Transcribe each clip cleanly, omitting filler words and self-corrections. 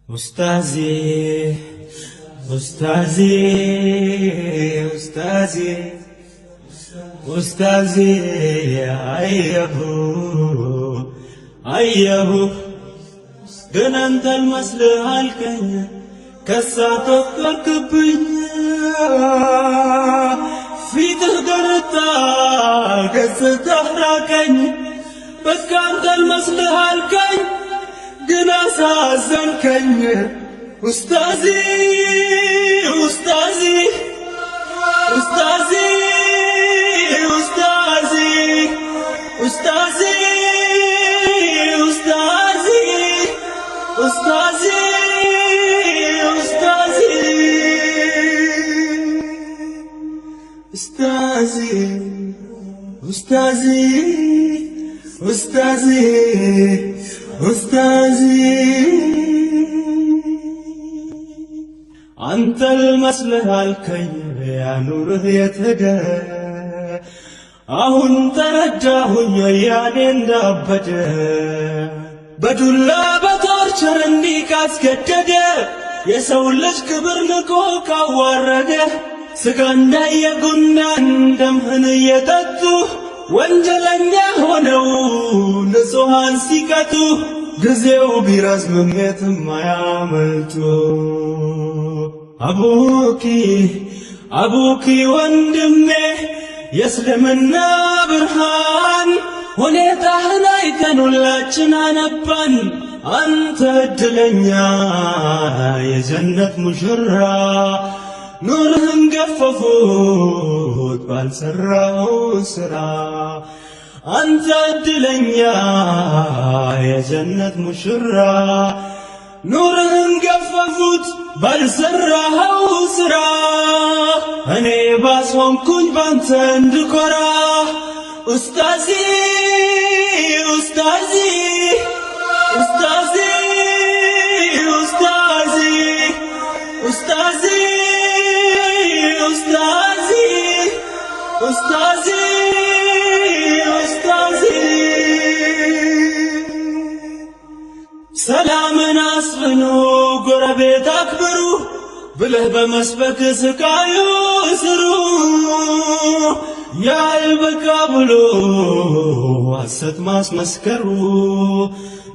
أستاذي أستاذي أستاذي أستاذي أيهو ግን አንተን መስለሃልከኝ ከሳተህ ቀርክብኝ ፊትህ ገረጣ ገጽታህ ራቀኝ በቃ አንተን መስለሃልከኝ ግን አሳዘንከኝ ኡስታዚ ኡስታዚ ኡስታዚ ኡስታዚ ኡስታዚ أستاذي أستاذي أستاذي أستاذي أستاذي أستاذي أنت المسلح الكي يا نوره يتهدى أهون ترجاهن ياني اندابد بدولا በቶርቸር እንዲካስገደደ የሰው ልጅ ክብር ንቆ ካዋረደ ስጋ እንዳየጉና ደምህን እየጠጡ ወንጀለኛ ሆነው ንጹሃን ሲቀጡ ጊዜው ቢረዝምም የትም አያመልጡ አቡኪ ወንድሜ የእስልምና ብርሃን ሁኔታህን አይተን ሁላችን አነባን አንተ እድለኛ የጀነት ሙሽራ ኑርህን ገፈፉት ባልሰራው ስራ አንተ እድለኛ የጀነት ሙሽራ ኑርህን ገፈፉት ባልሰራው ስራ እኔ ባስሆንኩኝ ባንተ እንድኮራ أستاذي أستاذي أستاذي أستاذي أستاذي أستاذي أستاذي أستاذي سلامنا أسفنو قربت أكبرو بله بمسبك سكايو اسرو ያልበቃ ብሎ ሐሰት ማስመስከሩ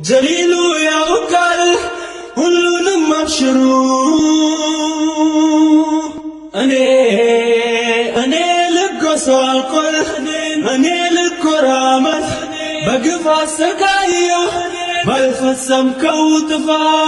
ጀሊሉ ያውቃል ሁሉንም አብሽሩ እኔ ልጎሳቆል እኔ ልኮራመት በግፍ አሰቃየሁ ባልፈጸምከው ጥፋት